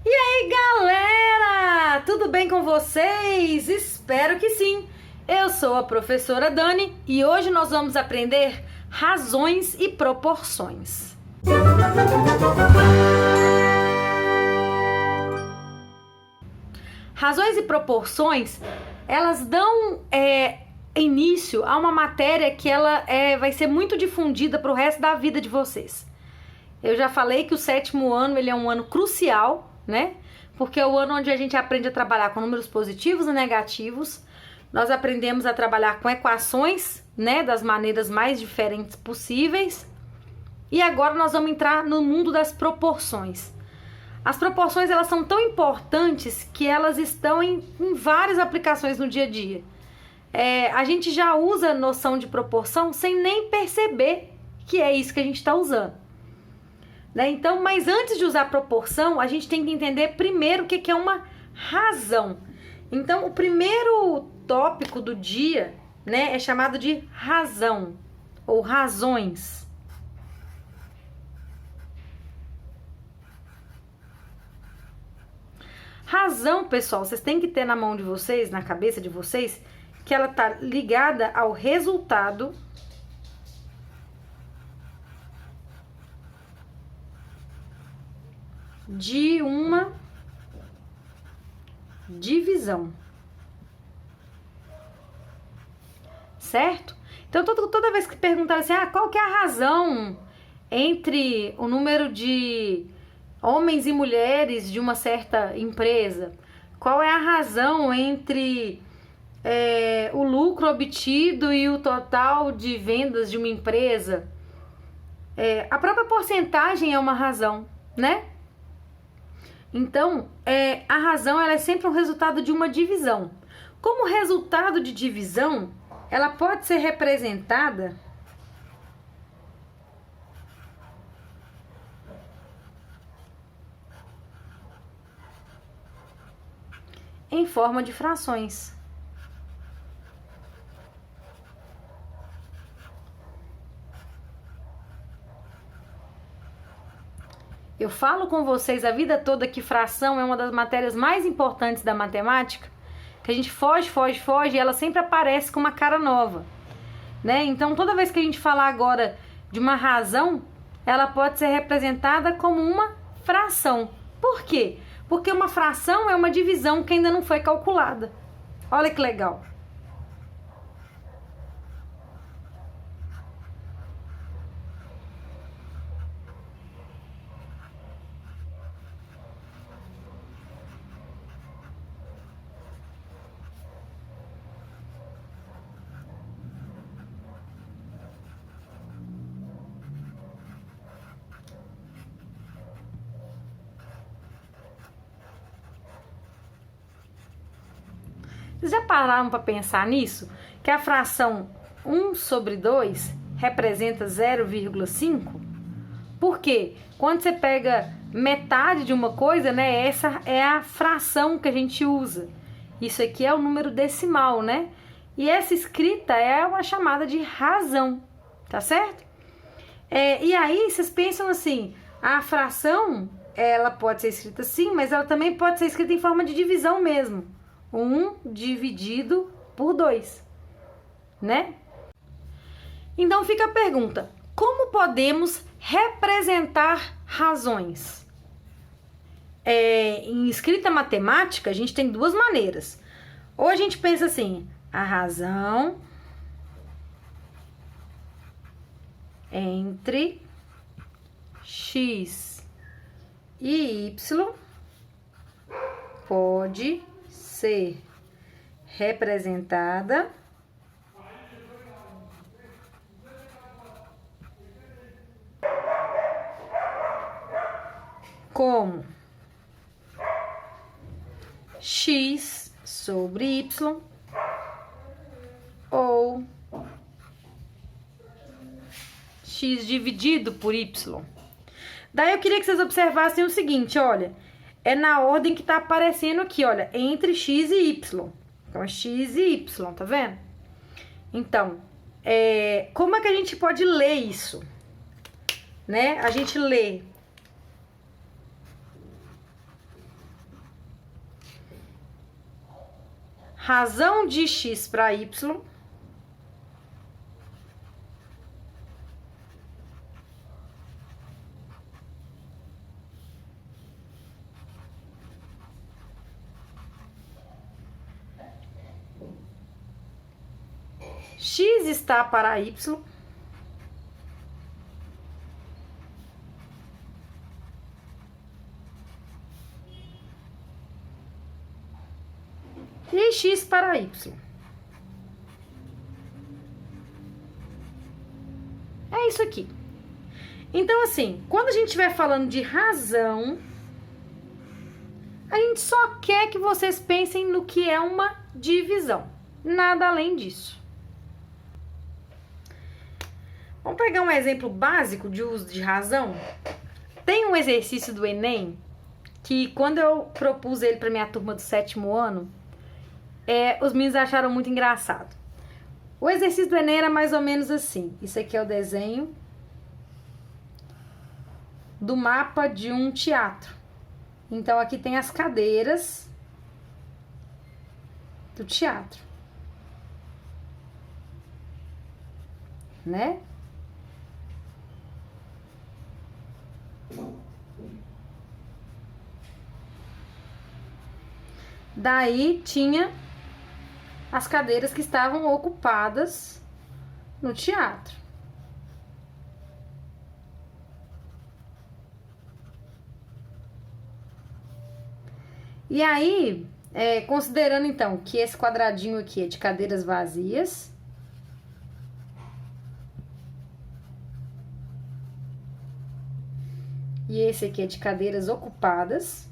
E aí, galera? Tudo bem com vocês? Espero que sim. Eu sou a professora Dani e hoje nós vamos aprender razões e proporções. Razões e proporções, elas dão início a uma matéria que ela vai ser muito difundida para o resto da vida de vocês. Eu já falei que o sétimo ano ele é um ano crucial, né? Porque é o ano onde a gente aprende a trabalhar com números positivos e negativos. Nós aprendemos a trabalhar com equações, né? Das maneiras mais diferentes possíveis. E agora nós vamos entrar no mundo das proporções. As proporções elas são tão importantes que elas estão em várias aplicações no dia a dia. A gente já usa a noção de proporção sem nem perceber que é isso que a gente está usando. Então, mas antes de usar proporção, a gente tem que entender primeiro o que é uma razão. Então, o primeiro tópico do dia, né, é chamado de razão ou razões. Razão, pessoal, vocês têm que ter na mão de vocês, na cabeça de vocês, que ela tá ligada ao resultado de uma divisão, certo? Então, toda vez que perguntarem assim, qual que é a razão entre o número de homens e mulheres de uma certa empresa? Qual é a razão entre o lucro obtido e o total de vendas de uma empresa? A própria porcentagem é uma razão, né? Então, a razão ela é sempre um resultado de uma divisão. Como resultado de divisão, ela pode ser representada em forma de frações. Eu falo com vocês a vida toda que fração é uma das matérias mais importantes da matemática, que a gente foge e ela sempre aparece com uma cara nova, né? Então, toda vez que a gente falar agora de uma razão, ela pode ser representada como uma fração. Por quê? Porque uma fração é uma divisão que ainda não foi calculada. Olha que legal. Vocês já pararam para pensar nisso? Que a fração 1 sobre 2 representa 0,5? Por quê? Quando você pega metade de uma coisa, né? Essa é a fração que a gente usa. Isso aqui é o número decimal, né? E essa escrita é uma chamada de razão, tá certo? E aí vocês pensam assim, a fração, ela pode ser escrita assim, mas ela também pode ser escrita em forma de divisão mesmo. 1 dividido por 2, né? Então fica a pergunta, como podemos representar razões? Em escrita matemática, a gente tem duas maneiras. Ou a gente pensa assim, a razão entre x e y pode ser representada como x sobre y ou x dividido por y. Daí eu queria que vocês observassem o seguinte, olha, é na ordem que tá aparecendo aqui, olha, entre x e y. Então, é x e y, tá vendo? Então, como é que a gente pode ler isso? Né? A gente lê razão de x para y x está para y e x para y. É isso aqui. Então, assim, quando a gente estiver falando de razão, a gente só quer que vocês pensem no que é uma divisão. Nada além disso. Vamos pegar um exemplo básico de uso de razão? Tem um exercício do Enem que, quando eu propus ele para minha turma do 7º ano, os meninos acharam muito engraçado. O exercício do Enem era mais ou menos assim. Isso aqui é o desenho do mapa de um teatro. Então, aqui tem as cadeiras do teatro, né? Daí tinha as cadeiras que estavam ocupadas no teatro. E aí, considerando então que esse quadradinho aqui é de cadeiras vazias, e esse aqui é de cadeiras ocupadas,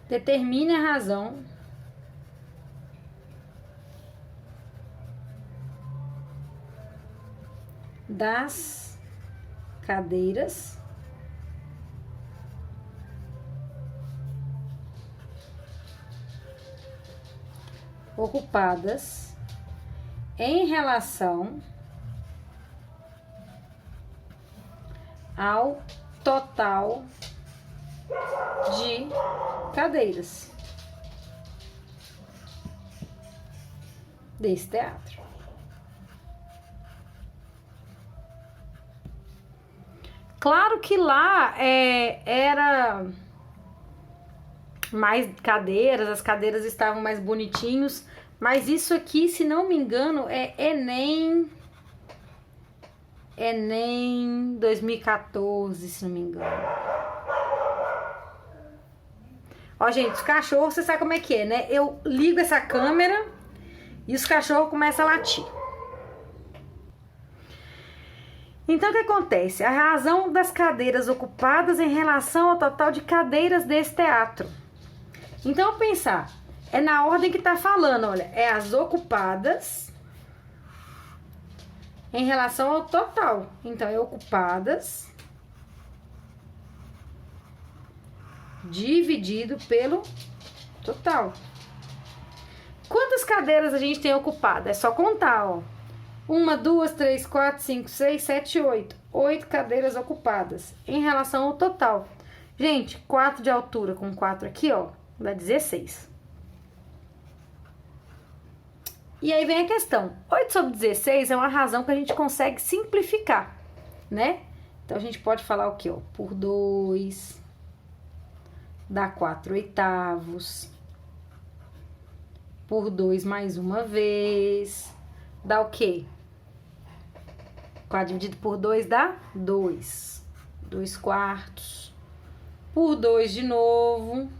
determine a razão das cadeiras ocupadas em relação ao total de cadeiras desse teatro. Claro que lá era mais cadeiras, as cadeiras estavam mais bonitinhos, mas isso aqui, se não me engano, é Enem 2014, se não me engano. Ó, gente, os cachorros, você sabe como é que é, né? Eu ligo essa câmera e os cachorros começam a latir. Então, o que acontece? A razão das cadeiras ocupadas em relação ao total de cadeiras desse teatro. Então, pensar, é na ordem que tá falando, olha, é as ocupadas em relação ao total. Então, é ocupadas dividido pelo total. Quantas cadeiras a gente tem ocupada? É só contar, ó. 1, 2, 3, 4, 5, 6, 7, 8. 8 cadeiras ocupadas em relação ao total. Gente, 4 de altura com 4 aqui, ó, dá 16. E aí vem a questão. 8 sobre 16 é uma razão que a gente consegue simplificar, né? Então, a gente pode falar o quê? Ó? Por 2, dá 4 oitavos. Por 2 mais uma vez, dá o quê? 4 dividido por 2 dá 2. 2 quartos. Por 2 de novo,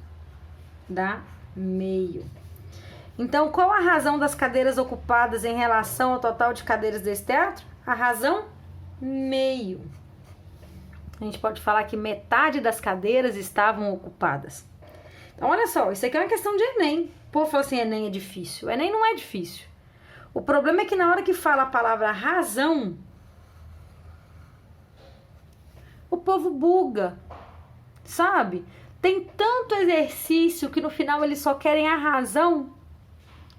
dá meio. Então, qual a razão das cadeiras ocupadas em relação ao total de cadeiras desse teatro? A razão meio. A gente pode falar que metade das cadeiras estavam ocupadas. Então, olha só, isso aqui é uma questão de Enem. O povo fala assim, Enem é difícil. Enem não é difícil. O problema é que na hora que fala a palavra razão, o povo buga, sabe? Tem tanto exercício que no final eles só querem a razão.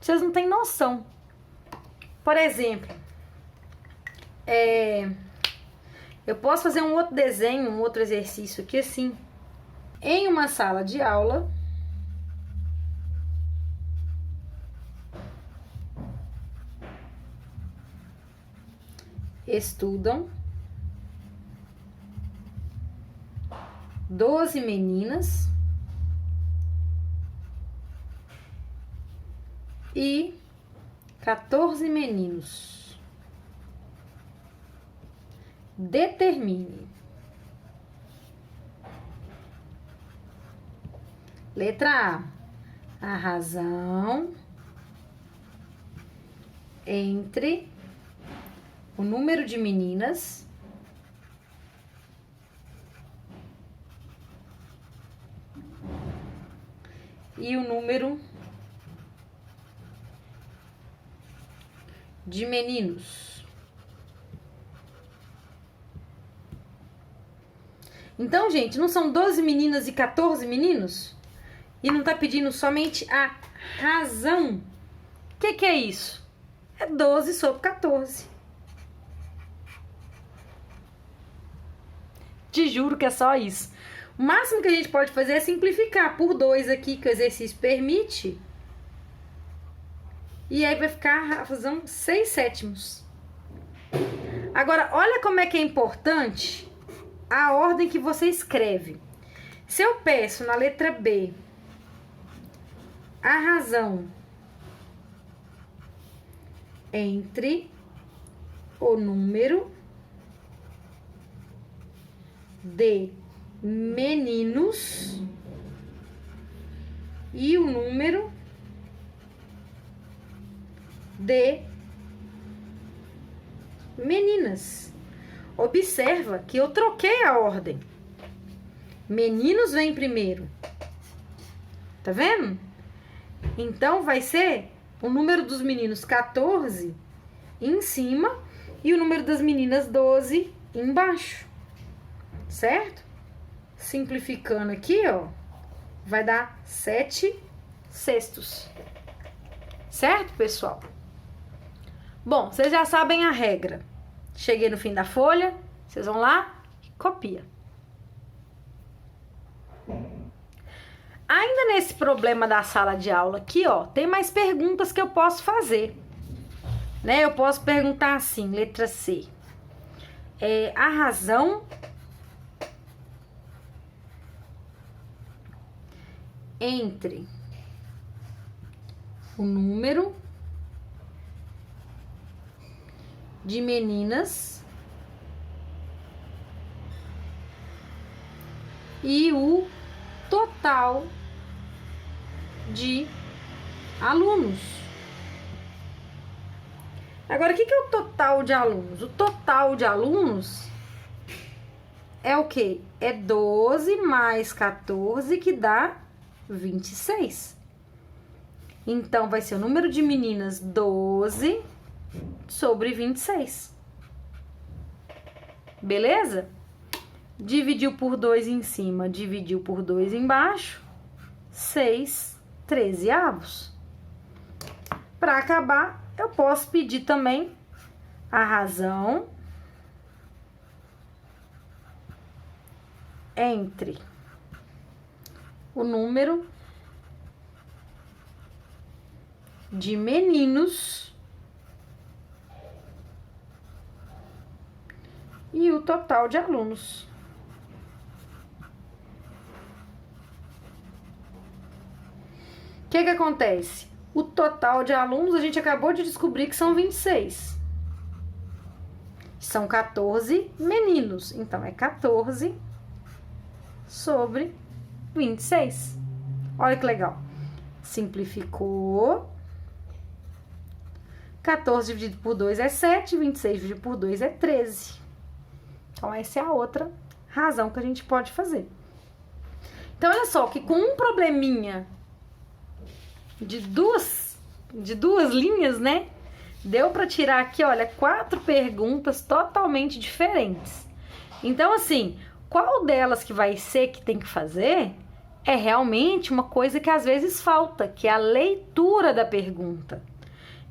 Vocês não têm noção. Por exemplo, Eu posso fazer um outro desenho, um outro exercício aqui assim. Em uma sala de aula, estudam 12 meninas e 14 meninos. Determine. Letra A. A razão entre o número de meninas e o número de meninos. Então, gente, não são 12 meninas e 14 meninos? E não tá pedindo somente a razão. O que é isso? É 12 sobre 14. Te juro que é só isso. O máximo que a gente pode fazer é simplificar por 2 aqui, que o exercício permite. E aí vai ficar a razão 6/7. Agora, olha como é que é importante a ordem que você escreve. Se eu peço na letra B a razão entre o número de meninos e o número de meninas. Observa que eu troquei a ordem. Meninos vem primeiro. Tá vendo? Então, vai ser o número dos meninos 14 em cima e o número das meninas 12 embaixo. Certo? Simplificando aqui, ó, vai dar 7/6. Certo, pessoal? Bom, vocês já sabem a regra. Cheguei no fim da folha, vocês vão lá e copia. Ainda nesse problema da sala de aula aqui, ó, tem mais perguntas que eu posso fazer. Né? Eu posso perguntar assim, letra C. A razão entre o número de meninas e o total de alunos. Agora, o que é o total de alunos? O total de alunos é o quê? É 12 mais 14, que dá 26. Então, vai ser o número de meninas 12 sobre 26. Beleza? Dividiu por 2 em cima, dividiu por 2 embaixo, 6/13. Para acabar, eu posso pedir também a razão entre o número de meninos e o total de alunos. O que acontece? O total de alunos a gente acabou de descobrir que são 26. São 14 meninos, então é 14 sobre 26. Olha que legal. Simplificou. 14 dividido por 2 é 7, 26 dividido por 2 é 13. Então, essa é a outra razão que a gente pode fazer. Então, olha só, que com um probleminha de duas linhas, né? Deu para tirar aqui, olha, 4 perguntas totalmente diferentes. Então, assim, qual delas que vai ser que tem que fazer é realmente uma coisa que às vezes falta, que é a leitura da pergunta.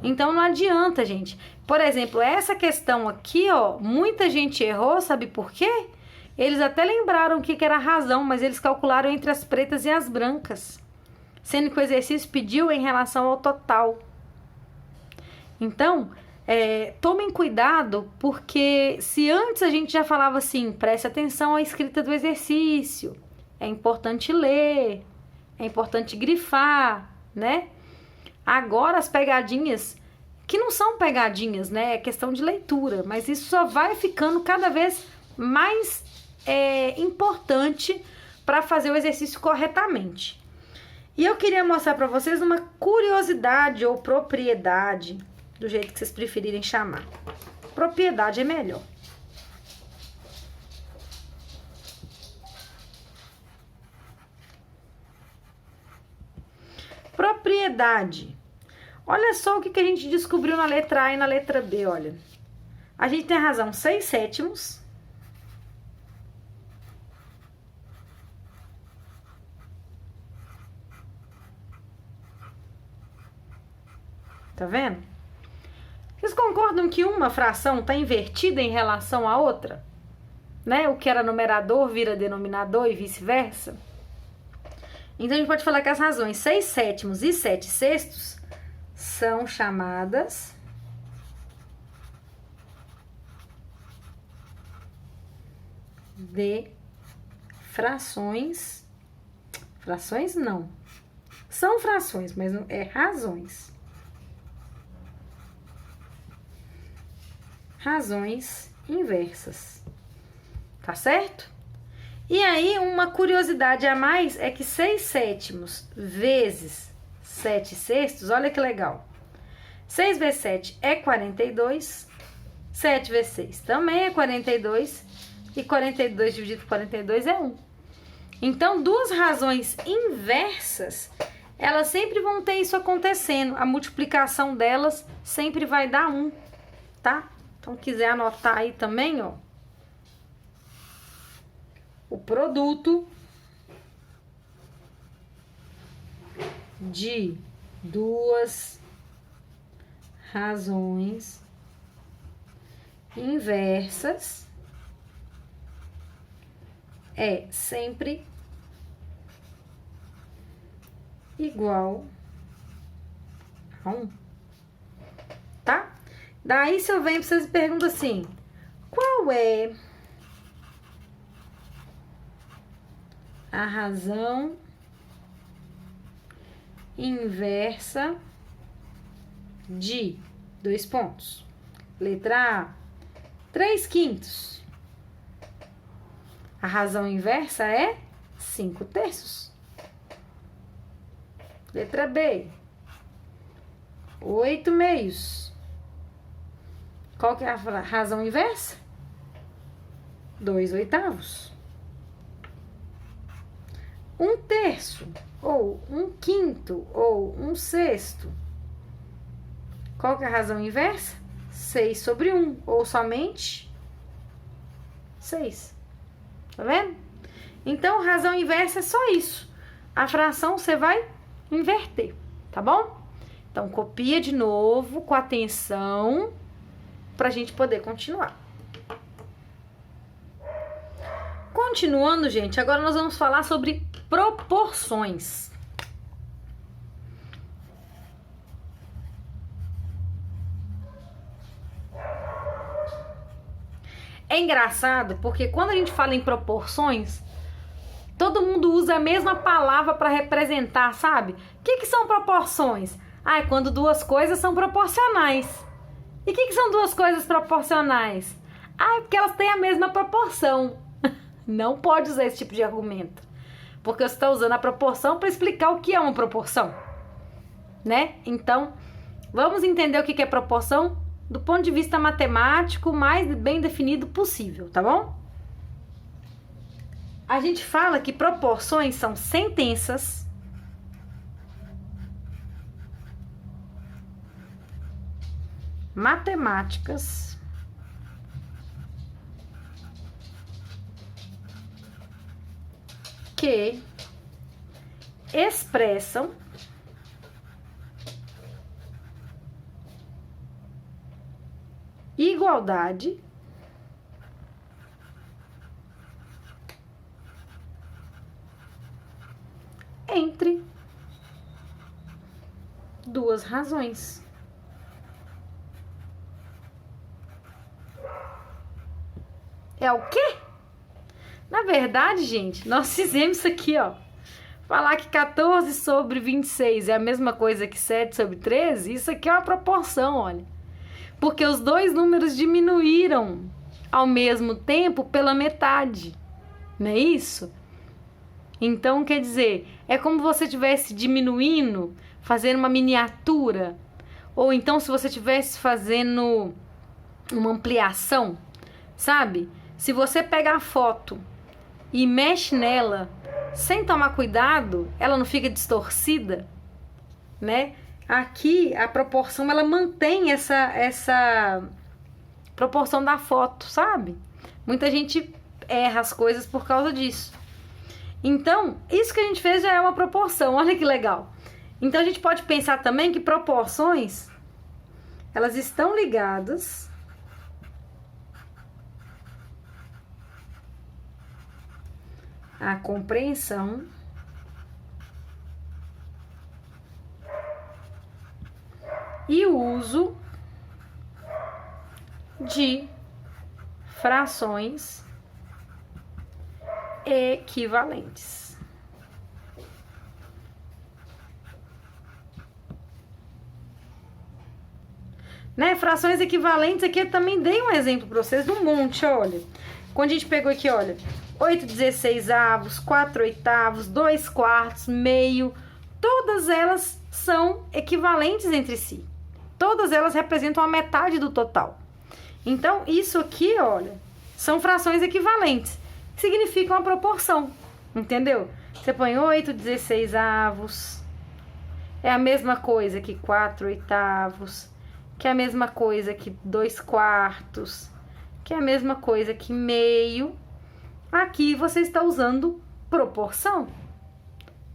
Então não adianta, gente. Por exemplo, essa questão aqui, ó, muita gente errou, sabe por quê? Eles até lembraram o que era a razão, mas eles calcularam entre as pretas e as brancas, sendo que o exercício pediu em relação ao total. Então, tomem cuidado, porque se antes a gente já falava assim, preste atenção à escrita do exercício, é importante ler, é importante grifar, né? Agora as pegadinhas, que não são pegadinhas, né? É questão de leitura, mas isso só vai ficando cada vez mais importante para fazer o exercício corretamente. E eu queria mostrar para vocês uma curiosidade ou propriedade, do jeito que vocês preferirem chamar. Propriedade é melhor. Propriedade. Olha só o que a gente descobriu na letra A e na letra B, olha. A gente tem a razão 6/7. Tá vendo? Vocês concordam que uma fração está invertida em relação à outra? Né? O que era numerador vira denominador e vice-versa? Então, a gente pode falar que as razões 6/7 e 7/6 são chamadas de frações. Frações não. São frações, mas não é razões. Razões inversas. Tá certo? E aí, uma curiosidade a mais é que 6/7 vezes 7/6, olha que legal. 6 vezes 7 é 42, 7 vezes 6 também é 42, e 42 dividido por 42 é 1. Então, duas razões inversas, elas sempre vão ter isso acontecendo. A multiplicação delas sempre vai dar 1, tá? Então, quiser anotar aí também, ó. O produto de duas razões inversas é sempre igual a 1, tá? Daí, se eu venho pra vocês e pergunto assim, qual é a razão inversa de 2 pontos? Letra A, 3/5. A razão inversa é 5/3. Letra B, 8/2. Qual que é a razão inversa? 2/8. 1/3, ou 1/5, ou 1/6. Qual que é a razão inversa? 6/1, ou somente 6. Tá vendo? Então, razão inversa é só isso. A fração você vai inverter, tá bom? Então, copia de novo, com atenção, pra gente poder continuar. Continuando, gente, agora nós vamos falar sobre proporções. É engraçado porque quando a gente fala em proporções, todo mundo usa a mesma palavra para representar, sabe? O que são proporções? Ah, é quando duas coisas são proporcionais. E o que são duas coisas proporcionais? Ah, é porque elas têm a mesma proporção. Não pode usar esse tipo de argumento, porque você está usando a proporção para explicar o que é uma proporção, né? Então, vamos entender o que é proporção do ponto de vista matemático, mais bem definido possível, tá bom? A gente fala que proporções são sentenças matemáticas que expressam igualdade entre duas razões. É o quê? Na verdade, gente, nós fizemos isso aqui, ó. Falar que 14 sobre 26 é a mesma coisa que 7 sobre 13, isso aqui é uma proporção, olha. Porque os dois números diminuíram ao mesmo tempo pela metade, não é isso? Então, quer dizer, é como você estivesse diminuindo, fazendo uma miniatura. Ou então, se você estivesse fazendo uma ampliação, sabe? Se você pegar a foto e mexe nela sem tomar cuidado, ela não fica distorcida, né? Aqui, a proporção, ela mantém essa proporção da foto, sabe? Muita gente erra as coisas por causa disso. Então, isso que a gente fez já é uma proporção, olha que legal. Então, a gente pode pensar também que proporções, elas estão ligadas à compreensão e o uso de frações equivalentes. Né? Frações equivalentes aqui eu também dei um exemplo para vocês de um monte, olha. Quando a gente pegou aqui, olha, 8/16, 4/8, 2/4, meio, todas elas são equivalentes entre si. Todas elas representam a metade do total. Então, isso aqui, olha, são frações equivalentes, que significam a proporção, entendeu? Você põe 8/16, é a mesma coisa que 4/8, que é a mesma coisa que 2/4, que é a mesma coisa que meio. Aqui você está usando proporção,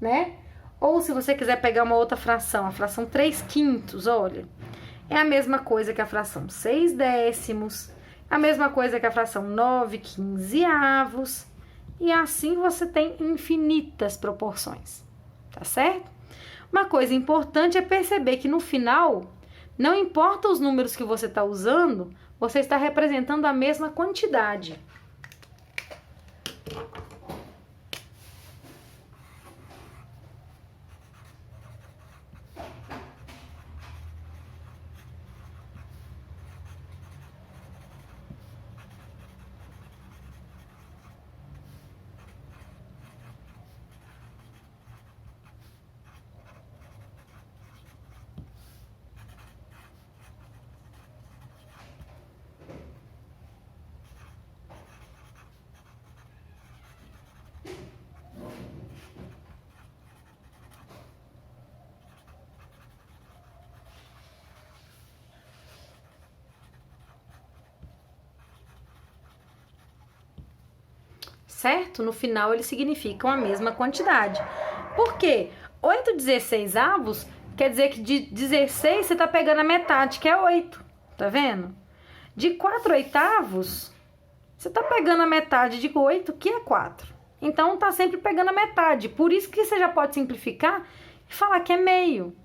né? Ou se você quiser pegar uma outra fração, a fração 3/5, olha, é a mesma coisa que a fração 6/10, a mesma coisa que a fração 9/15, e assim você tem infinitas proporções, tá certo? Uma coisa importante é perceber que no final, não importa os números que você está usando, você está representando a mesma quantidade. Certo? No final, eles significam a mesma quantidade. Por quê? 8/16 quer dizer que de 16 você tá pegando a metade, que é 8. Tá vendo? De 4/8, você tá pegando a metade de 8, que é 4. Então, tá sempre pegando a metade. Por isso que você já pode simplificar e falar que é meio.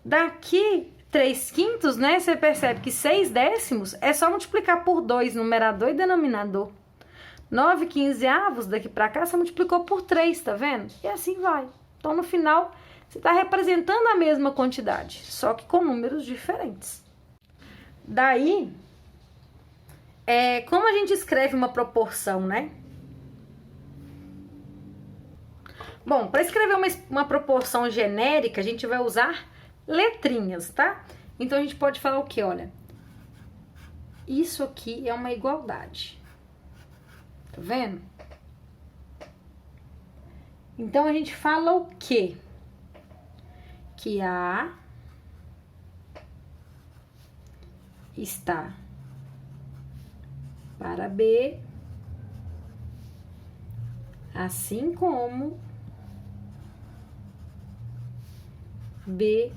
Daqui, 3/5, né? Você percebe que 6/10 é só multiplicar por 2, numerador e denominador. 9/15, daqui pra cá, você multiplicou por 3, tá vendo? E assim vai. Então, no final, você tá representando a mesma quantidade, só que com números diferentes. Daí, como a gente escreve uma proporção, né? Bom, para escrever uma proporção genérica, a gente vai usar letrinhas, tá? Então, a gente pode falar o quê? Olha, isso aqui é uma igualdade. Tá vendo? Então, a gente fala o quê? Que A está para B, assim como B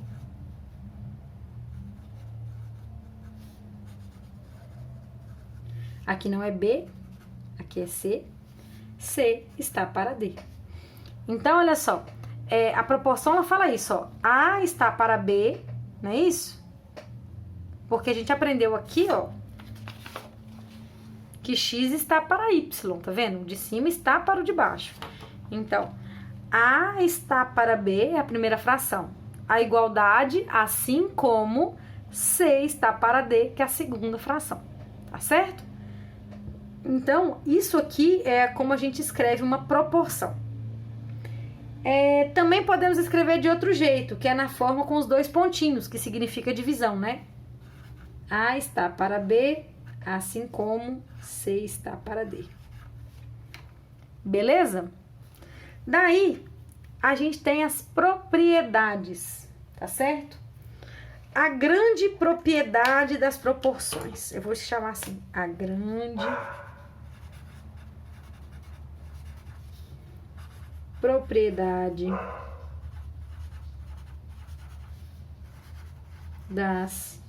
Aqui não é B, aqui é C. C está para D. Então, olha só. A proporção, ela fala isso, ó. A está para B, não é isso? Porque a gente aprendeu aqui, ó, que X está para Y, tá vendo? O de cima está para o de baixo. Então, A está para B é a primeira fração. A igualdade, assim como C está para D, que é a segunda fração. Tá certo? Então, isso aqui é como a gente escreve uma proporção. Também podemos escrever de outro jeito, que é na forma com os dois pontinhos, que significa divisão, né? A está para B, assim como C está para D. Beleza? Daí, a gente tem as propriedades, tá certo? A grande propriedade das proporções. Eu vou chamar assim, a grande propriedade das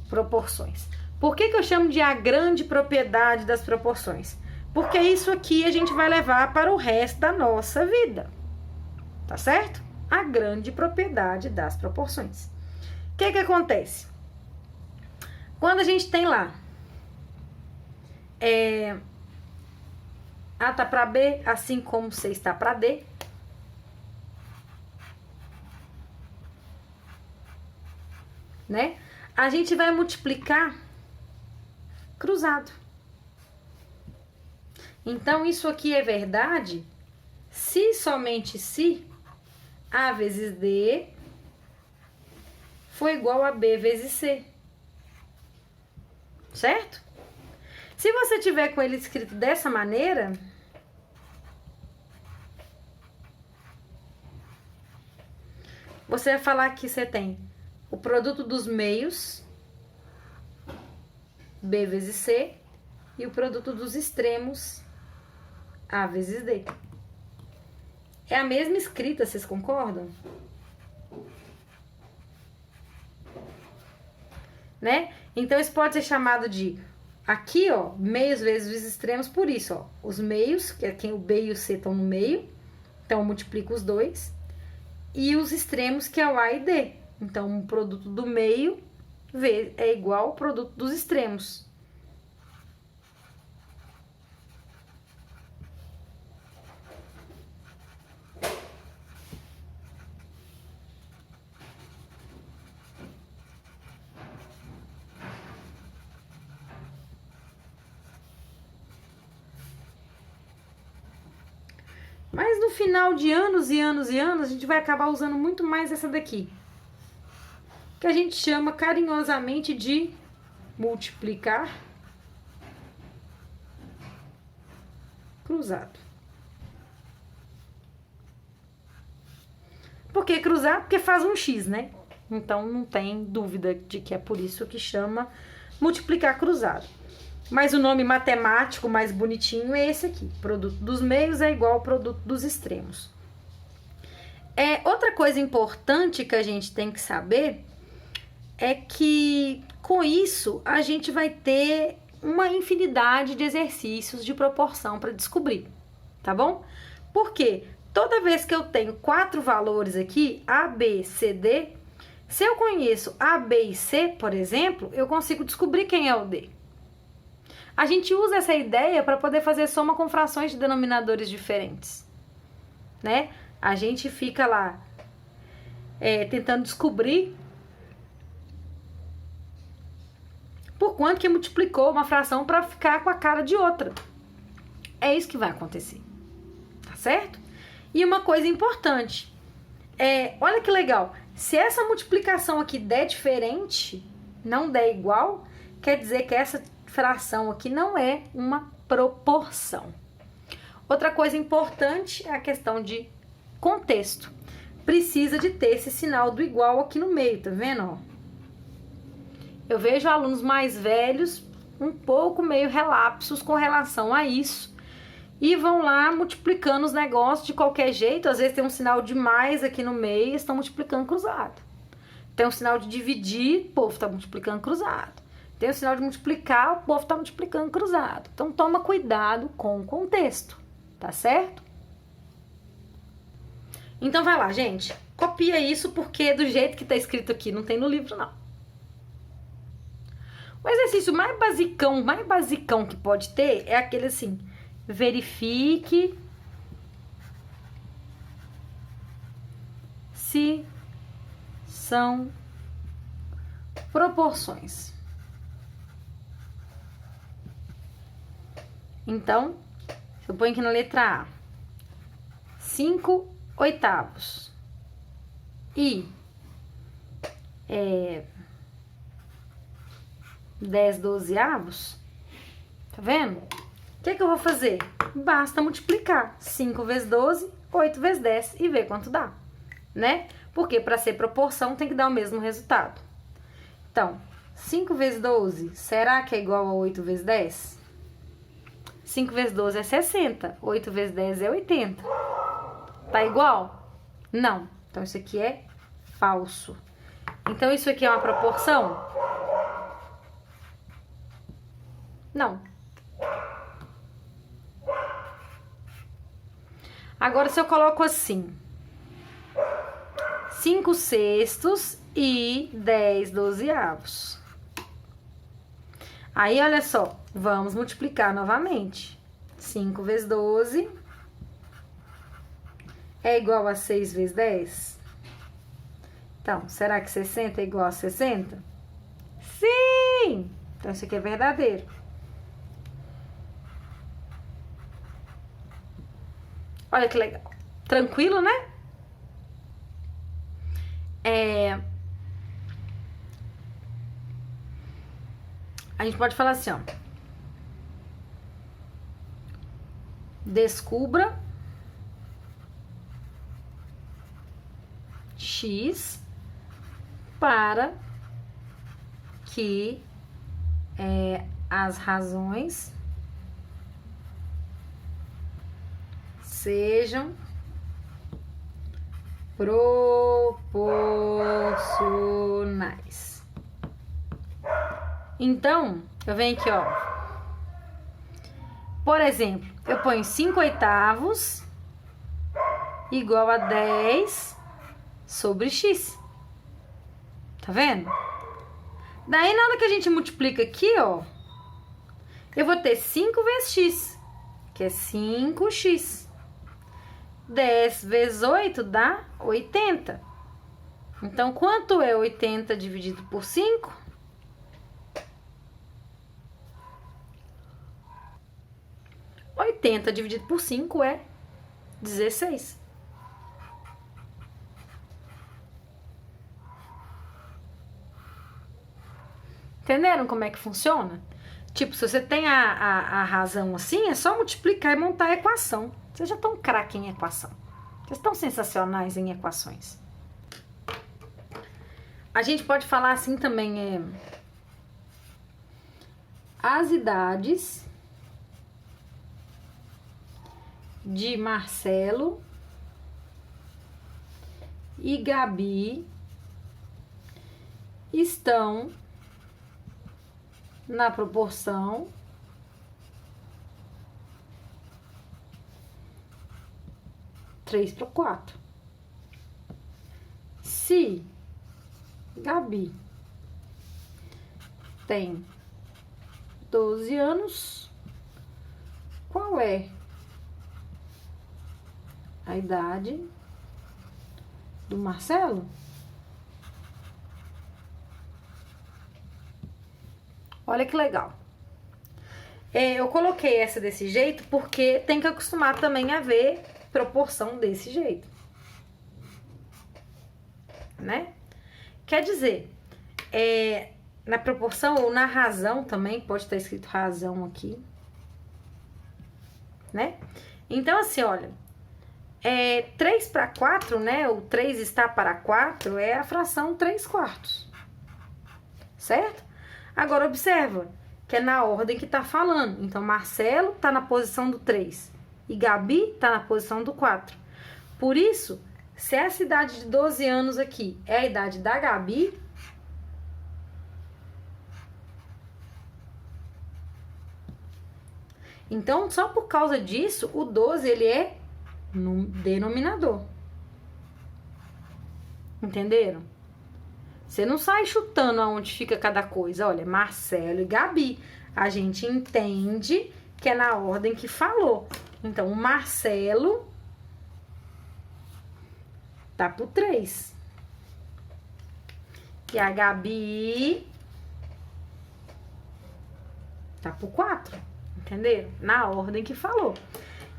proporções. Por que eu chamo de a grande propriedade das proporções? Porque isso aqui a gente vai levar para o resto da nossa vida. Tá certo? A grande propriedade das proporções. O que acontece? Quando a gente tem lá A está para B, assim como C está para D. Né? A gente vai multiplicar cruzado. Então, isso aqui é verdade se somente se A vezes D for igual a B vezes C. Certo? Se você tiver com ele escrito dessa maneira, você vai falar que você tem o produto dos meios, B vezes C, e o produto dos extremos, A vezes D. É a mesma escrita, vocês concordam? Né? Então, isso pode ser chamado de, aqui, ó, meios vezes os extremos, por isso, ó, os meios, que é quem o B e o C estão no meio, então eu multiplico os dois, e os extremos, que é o A e D. Então, o produto do meio é igual ao produto dos extremos. Mas no final de anos e anos e anos, a gente vai acabar usando muito mais essa daqui, que a gente chama carinhosamente de multiplicar cruzado. Por que cruzado? Porque faz um X, né? Então, não tem dúvida de que é por isso que chama multiplicar cruzado. Mas o nome matemático mais bonitinho é esse aqui. Produto dos meios é igual ao produto dos extremos. Outra coisa importante que a gente tem que saber é que, com isso, a gente vai ter uma infinidade de exercícios de proporção para descobrir, tá bom? Por quê? Toda vez que eu tenho 4 valores aqui, A, B, C, D, se eu conheço A, B e C, por exemplo, eu consigo descobrir quem é o D. A gente usa essa ideia para poder fazer soma com frações de denominadores diferentes, né? A gente fica lá tentando descobrir por quanto que multiplicou uma fração para ficar com a cara de outra. É isso que vai acontecer, tá certo? E uma coisa importante, olha que legal, se essa multiplicação aqui der diferente, não der igual, quer dizer que essa fração aqui não é uma proporção. Outra coisa importante é a questão de contexto. Precisa de ter esse sinal do igual aqui no meio, tá vendo? Ó? Eu vejo alunos mais velhos um pouco meio relapsos com relação a isso e vão lá multiplicando os negócios de qualquer jeito. Às vezes tem um sinal de mais aqui no meio e estão multiplicando cruzado. Tem um sinal de dividir, o povo tá multiplicando cruzado. Tem um sinal de multiplicar, o povo tá multiplicando cruzado. Então, toma cuidado com o contexto, tá certo? Então, vai lá, gente. Copia isso, porque do jeito que tá escrito aqui, não tem no livro, não. O exercício mais basicão que pode ter é aquele assim: verifique se são proporções. Então, eu ponho aqui na letra A 5/8 e 10/12, tá vendo? O que eu vou fazer? Basta multiplicar 5 vezes 12, 8 vezes 10 e ver quanto dá, né? Porque para ser proporção tem que dar o mesmo resultado. Então, 5 vezes 12, será que é igual a 8 vezes 10? 5 vezes 12 é 60, 8 vezes 10 é 80. Tá igual? Não. Então, isso aqui é falso. Então, isso aqui é uma proporção? Não. Agora, se eu coloco assim: 5/6 e 10/12. Aí, olha só, vamos multiplicar novamente. 5 vezes 12 é igual a 6 vezes 10? Então, será que 60 é igual a 60? Sim! Então, isso aqui é verdadeiro. Olha que legal. Tranquilo, né? A gente pode falar assim, ó. Descubra X para que as razões sejam proporcionais. Então, eu venho aqui, ó. Por exemplo, eu ponho 5/8 igual a 10 sobre X. Tá vendo? Daí, na hora que a gente multiplica aqui, ó, eu vou ter 5 vezes X, que é 5x. 10 vezes 8 dá 80. Então, quanto é 80 dividido por 5? 80 dividido por 5 é 16. Entenderam como é que funciona? Tipo, se você tem a razão assim, é só multiplicar e montar a equação. Vocês já estão craque em equação. Vocês estão sensacionais em equações. A gente pode falar assim também, as idades de Marcelo e Gabi estão na proporção 3/4. Se Gabi tem 12 anos, qual é a idade do Marcelo? Olha que legal. Eu coloquei essa desse jeito porque tem que acostumar também a ver proporção desse jeito, né? Quer dizer, na proporção ou na razão também, pode estar escrito razão aqui, né? Então, assim, olha, 3/4, né? O 3 está para 4 é a fração 3/4, certo? Agora, observa que é na ordem que tá falando. Então, Marcelo tá na posição do 3 e Gabi tá na posição do 4. Por isso, Se essa idade de 12 anos aqui é a idade da Gabi, então só por causa disso, o 12 ele é no denominador. Entenderam? Você não sai chutando aonde fica cada coisa. Olha, Marcelo e Gabi. A gente entende que é na ordem que falou. Então, o Marcelo tá pro 3. E a Gabi tá pro 4. Entenderam? Na ordem que falou.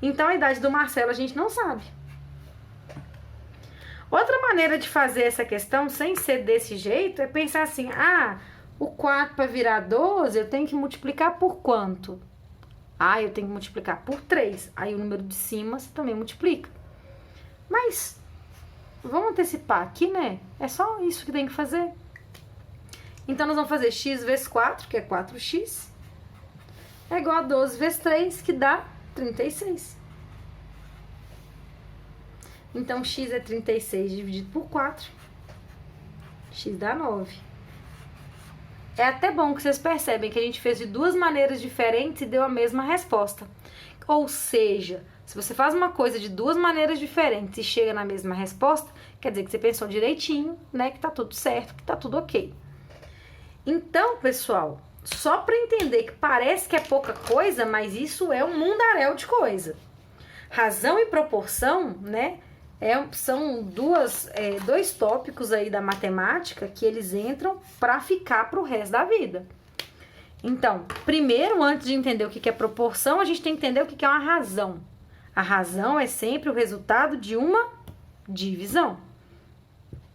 Então, a idade do Marcelo a gente não sabe. Outra maneira de fazer essa questão, sem ser desse jeito, é pensar assim, o 4 para virar 12, eu tenho que multiplicar por quanto? Eu tenho que multiplicar por 3. Aí o número de cima você também multiplica. Mas, vamos antecipar aqui, né? É só isso que tem que fazer. Então, nós vamos fazer x vezes 4, que é 4x, é igual a 12 vezes 3, que dá 36. Então, x é 36 dividido por 4. X dá 9. É até bom que vocês percebem que a gente fez de duas maneiras diferentes e deu a mesma resposta. Ou seja, se você faz uma coisa de duas maneiras diferentes e chega na mesma resposta, quer dizer que você pensou direitinho, né? Que tá tudo certo, que tá tudo ok. Então, pessoal, só para entender que parece que é pouca coisa, mas isso é um mundaréu de coisa. Razão e proporção, né? São dois tópicos aí da matemática que eles entram para ficar pro resto da vida. Então, primeiro, antes de entender o que é proporção, a gente tem que entender o que é uma razão. A razão é sempre o resultado de uma divisão.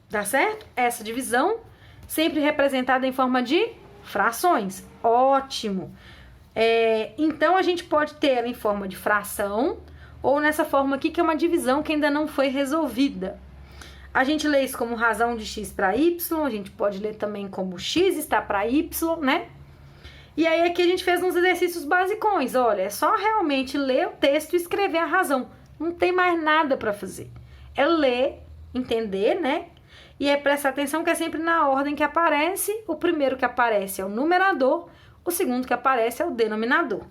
Tá certo? Essa divisão sempre representada em forma de frações. Ótimo! Então, a gente pode ter ela em forma de fração, ou nessa forma aqui, que é uma divisão que ainda não foi resolvida. A gente lê isso como razão de x para y, a gente pode ler também como x está para y, né? E aí aqui a gente fez uns exercícios basicões. Olha, é só realmente ler o texto e escrever a razão. Não tem mais nada para fazer. É ler, entender, né? E é prestar atenção que é sempre na ordem que aparece. O primeiro que aparece é o numerador, o segundo que aparece é o denominador.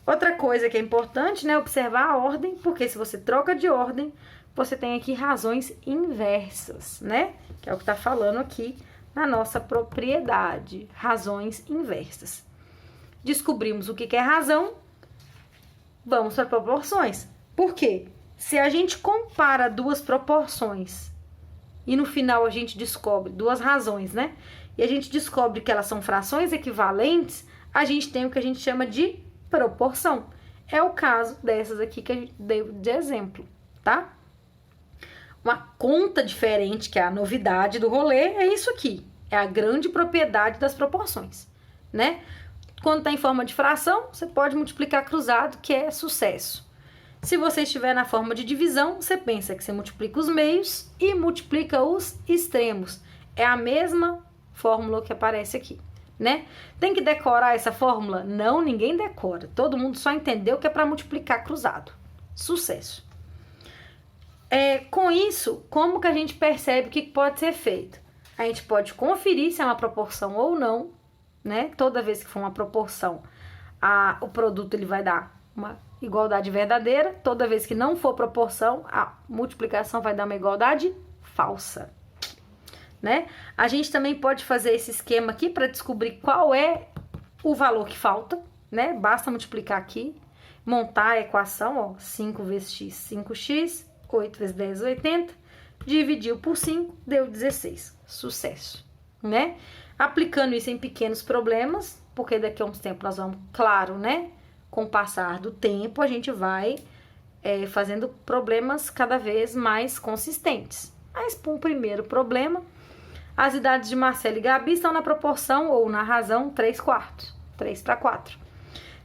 Outra coisa que é importante, né, observar a ordem, porque se você troca de ordem, você tem aqui razões inversas, né? Que é o que está falando aqui na nossa propriedade, razões inversas. Descobrimos o que é razão, vamos para proporções. Por quê? Se a gente compara duas proporções e no final a gente descobre duas razões, né? E a gente descobre que elas são frações equivalentes, a gente tem o que a gente chama de proporção. É o caso dessas aqui que a gente deu de exemplo, tá? Uma conta diferente, que é a novidade do rolê, é isso aqui. É a grande propriedade das proporções, né? Quando está em forma de fração, você pode multiplicar cruzado, que é sucesso. Se você estiver na forma de divisão, você pensa que você multiplica os meios e multiplica os extremos. É a mesma fórmula que aparece aqui, né? Tem que decorar essa fórmula? Não, ninguém decora. Todo mundo só entendeu que é para multiplicar cruzado. Sucesso. Com isso, como que a gente percebe o que pode ser feito? A gente pode conferir se é uma proporção ou não, né? Toda vez que for uma proporção, o produto ele vai dar uma igualdade verdadeira. Toda vez que não for proporção, a multiplicação vai dar uma igualdade falsa, né? A gente também pode fazer esse esquema aqui para descobrir qual é o valor que falta, né? Basta multiplicar aqui, montar a equação, ó, 5 vezes x, 5x, 8 vezes 10, 80, dividiu por 5, deu 16. Sucesso, né? Aplicando isso em pequenos problemas, porque daqui a uns tempos nós vamos, claro, né? Com o passar do tempo, a gente vai fazendo problemas cada vez mais consistentes. Mas, para um primeiro problema, as idades de Marcelo e Gabi estão na proporção ou na razão 3/4, 3 para 4.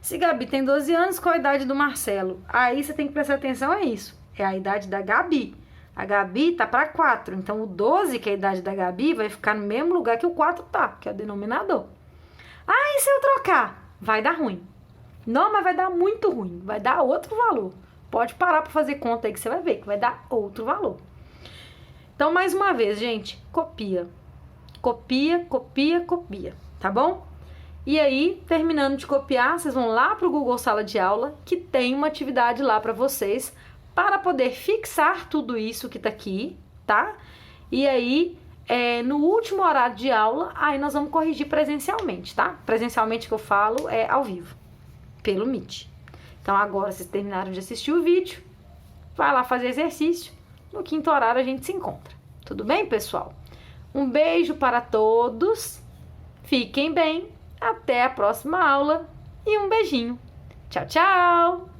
Se Gabi tem 12 anos, qual a idade do Marcelo? Aí você tem que prestar atenção a isso. É a idade da Gabi. A Gabi tá para 4, então o 12, que é a idade da Gabi, vai ficar no mesmo lugar que o 4 tá, que é o denominador. E se eu trocar? Vai dar ruim. Não, mas vai dar muito ruim, vai dar outro valor. Pode parar para fazer conta aí que você vai ver que vai dar outro valor. Então, mais uma vez, gente, copia. Copia, copia, copia, tá bom? E aí, terminando de copiar, vocês vão lá para o Google Sala de Aula, que tem uma atividade lá para vocês, para poder fixar tudo isso que tá aqui, tá? E aí, no último horário de aula, aí nós vamos corrigir presencialmente, tá? Presencialmente que eu falo é ao vivo, pelo Meet. Então, agora vocês terminaram de assistir o vídeo, vai lá fazer exercício. No quinto horário a gente se encontra. Tudo bem, pessoal? Um beijo para todos. Fiquem bem. Até a próxima aula. E um beijinho. Tchau, tchau!